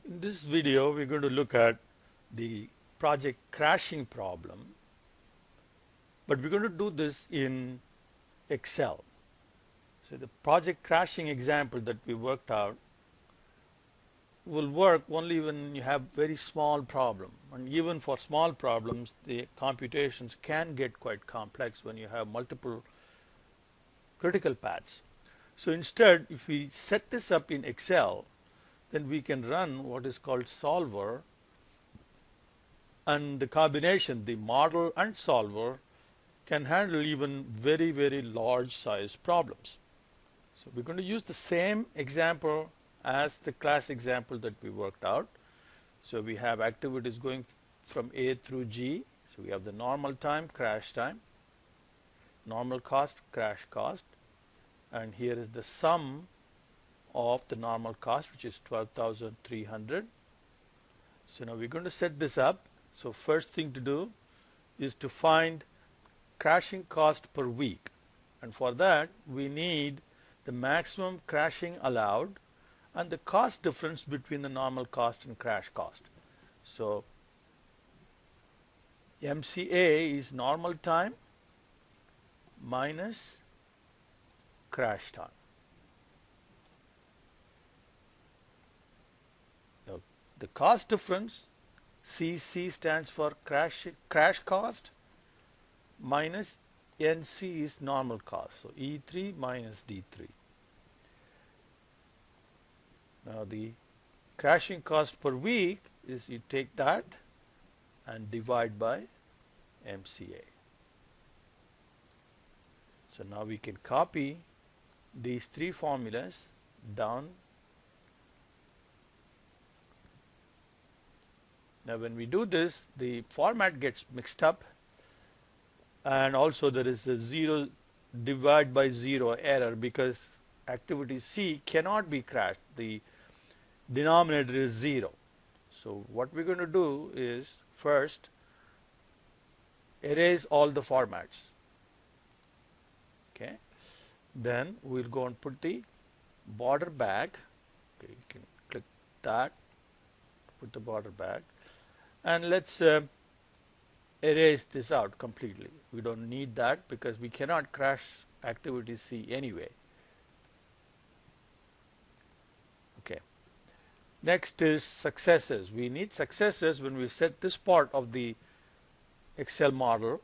In this video, we're going to look at the project crashing problem, but we're going to do this in Excel. So the project crashing example that we worked out will work only when you have very small problem, and even for small problems the computations can get quite complex when you have multiple critical paths. So instead, if we set this up in Excel, then we can run what is called solver, and the combination, the model and solver, can handle even very large size problems. So we're going to use the same example as the class example that we worked out. So we have activities going from A through G. So we have the normal time, crash time, normal cost, crash cost, and here is the sum of the normal cost, which is 12,300. So now we're going to set this up. So first thing to do is to find crashing cost per week, and for that we need the maximum crashing allowed and the cost difference between the normal cost and crash cost. So MCA is normal time minus crash time. Now the cost difference, CC, stands for crash cost, minus NC is normal cost. So E3 minus D3. Now the crashing cost per week is, you take that and divide by MCA. So now we can copy these three formulas down. Now when we do this, the format gets mixed up, and also there is a 0 divide by 0 error because activity C cannot be crashed. The denominator is 0. So what we're going to do is first erase all the formats. Okay. Then we'll go and put the border back. Okay, you can click that, put the border back, and let's erase this out completely. We don't need that because we cannot crash activity C anyway. Okay. Next is successors. We need successors when we set this part of the Excel model.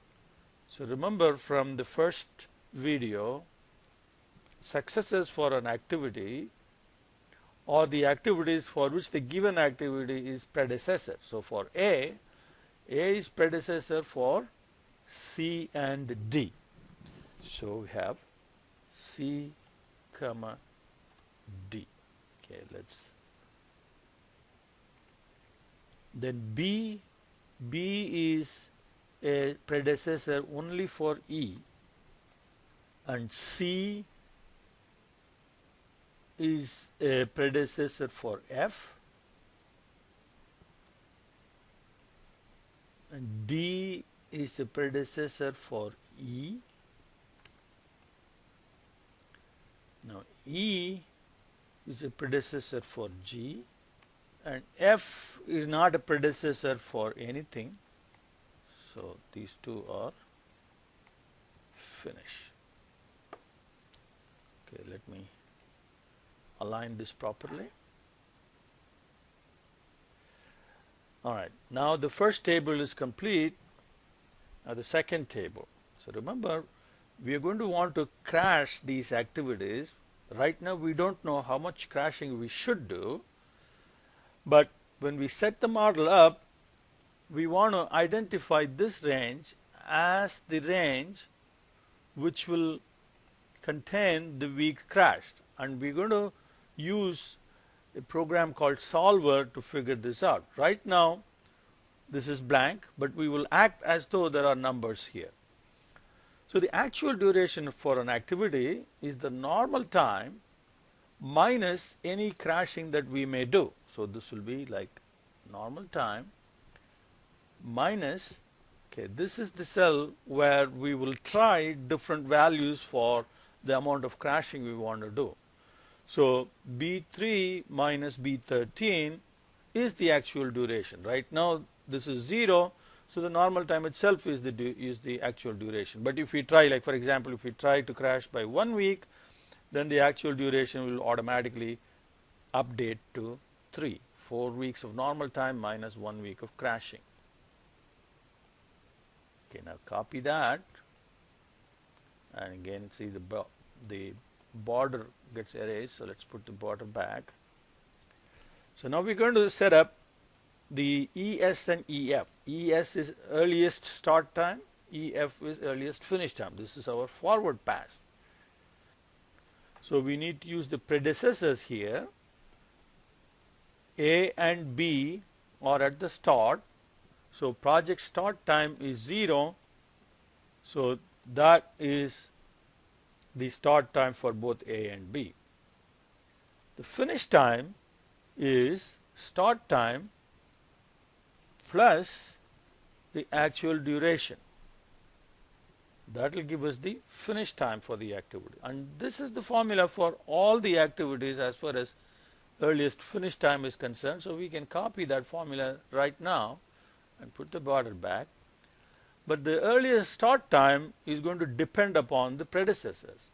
So remember from the first video, successors for an activity or the activities for which the given activity is predecessor. So for A is predecessor for C and D. So we have C comma D. Okay, let's. Then B is a predecessor only for E, and C is a predecessor for F, and D is a predecessor for E. Now E is a predecessor for G, and F is not a predecessor for anything. So these two are finished. Okay, let me align this properly. All right, now the first table is complete. Now the second table. So remember, we are going to want to crash these activities. Right now we don't know how much crashing we should do, but when we set the model up, we want to identify this range as the range which will contain the week crashed, and we're going to use a program called solver to figure this out. Right now this is blank, but we will act as though there are numbers here. So the actual duration for an activity is the normal time minus any crashing that we may do. So this will be like normal time minus, okay, this is the cell where we will try different values for the amount of crashing we want to do. So B3 minus B13 is the actual duration. Right now this is 0, so the normal time itself is the actual duration. But if we try, like for example, if we try to crash by 1 week, then the actual duration will automatically update to 3. 4 weeks of normal time minus 1 week of crashing. Okay, now copy that, and again see the border gets erased, so let's put the border back. So now we're going to set up the ES and EF. ES is earliest start time, EF is earliest finish time. This is our forward pass. So we need to use the predecessors here. A and B are at the start, so project start time is 0, so that is the start time for both A and B. The finish time is start time plus the actual duration. That will give us the finish time for the activity, and this is the formula for all the activities as far as earliest finish time is concerned. So we can copy that formula right now and put the border back, but the earliest start time is going to depend upon the predecessors.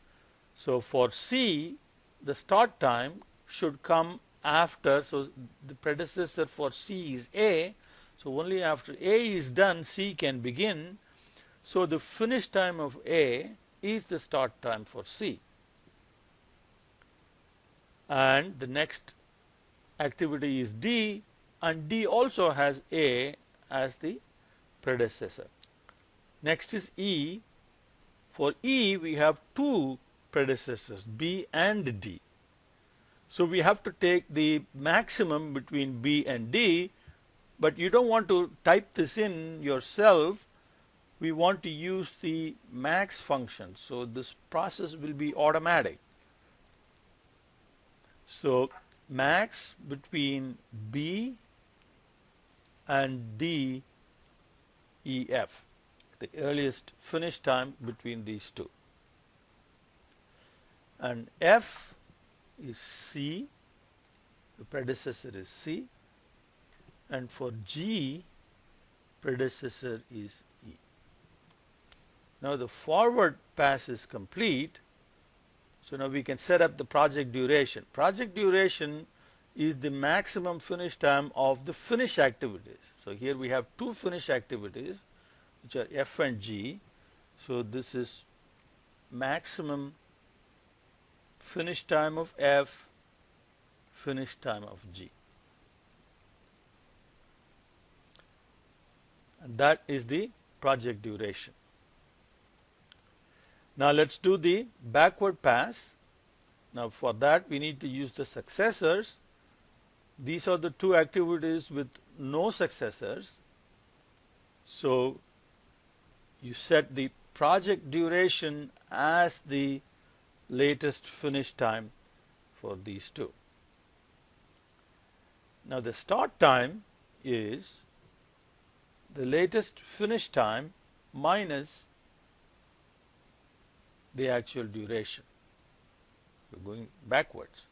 So for C, the start time should come after, so the predecessor for C is A, so only after A is done C can begin, so the finish time of A is the start time for C. And the next activity is D, and D also has A as the predecessor. Next is E. For E we have 2 predecessors, B and D. So we have to take the maximum between B and D, but you don't want to type this in yourself. We want to use the max function, so this process will be automatic. So max between B and D, EF, the earliest finish time between these two. And F is C, the predecessor is C, and for G, predecessor is E. Now the forward pass is complete, so now we can set up the project duration. Project duration is the maximum finish time of the finish activities. So here we have 2 finish activities, which are F and G. So this is maximum finish time of F, finish time of G. And that is the project duration. Now let's do the backward pass. Now for that we need to use the successors. These are the 2 activities with no successors. So you set the project duration as the latest finish time for these 2. Now the start time is the latest finish time minus the actual duration. We're going backwards.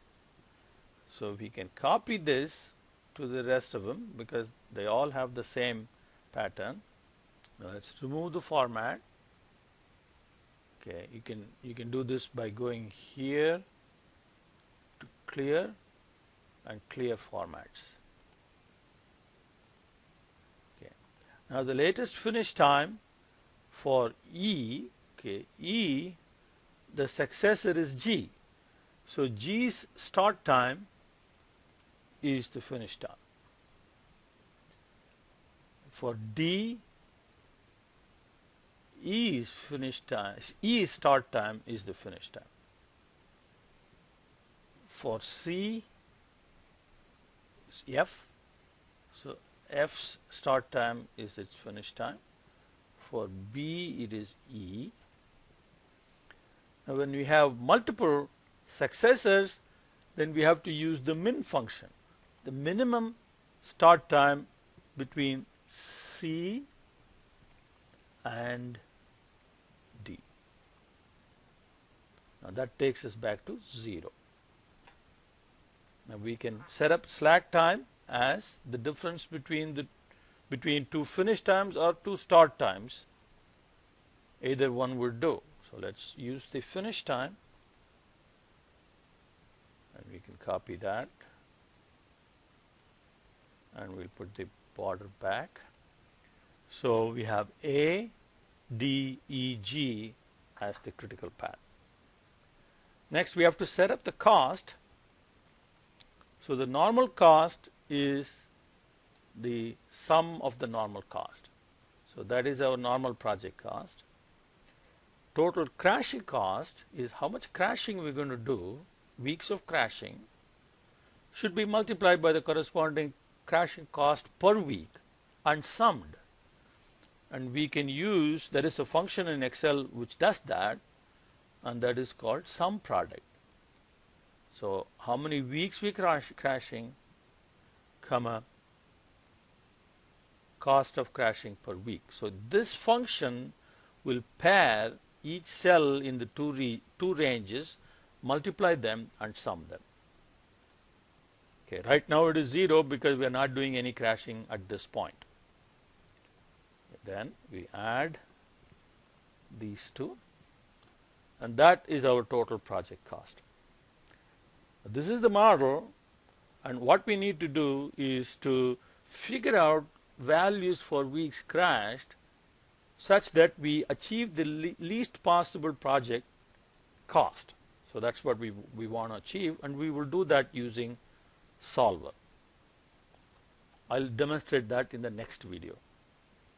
So we can copy this to the rest of them because they all have the same pattern. Now let's remove the format. Okay, you can do this by going here to clear and clear formats. Okay. Now the latest finish time for E, okay, E, the successor is G. So G's start time is the finish time. For D, E's finish time, E's start time is the finish time. For C, it's F, so F's start time is its finish time. For B, it is E. Now when we have multiple successors, then we have to use the min function, the minimum start time between C and D. Now that takes us back to 0. Now we can set up slack time as the difference between two finish times or two start times. Either one would do. So let's use the finish time, and we can copy that, and we'll put the border back. So we have A, D, E, G as the critical path. Next, we have to set up the cost. So the normal cost is the sum of the normal cost. So that is our normal project cost. Total crashing cost is how much crashing we're going to do, weeks of crashing, should be multiplied by the corresponding crashing cost per week and summed. And we can use, there is a function in Excel which does that, and that is called sum product. So how many weeks we crashing, comma, cost of crashing per week. So this function will pair each cell in the two ranges, multiply them and sum them. Okay, right now it is 0 because we are not doing any crashing at this point. Then we add these two, and that is our total project cost. This is the model, and what we need to do is to figure out values for weeks crashed such that we achieve the least possible project cost. So that's what we want to achieve, and we will do that using Solver. I'll demonstrate that in the next video.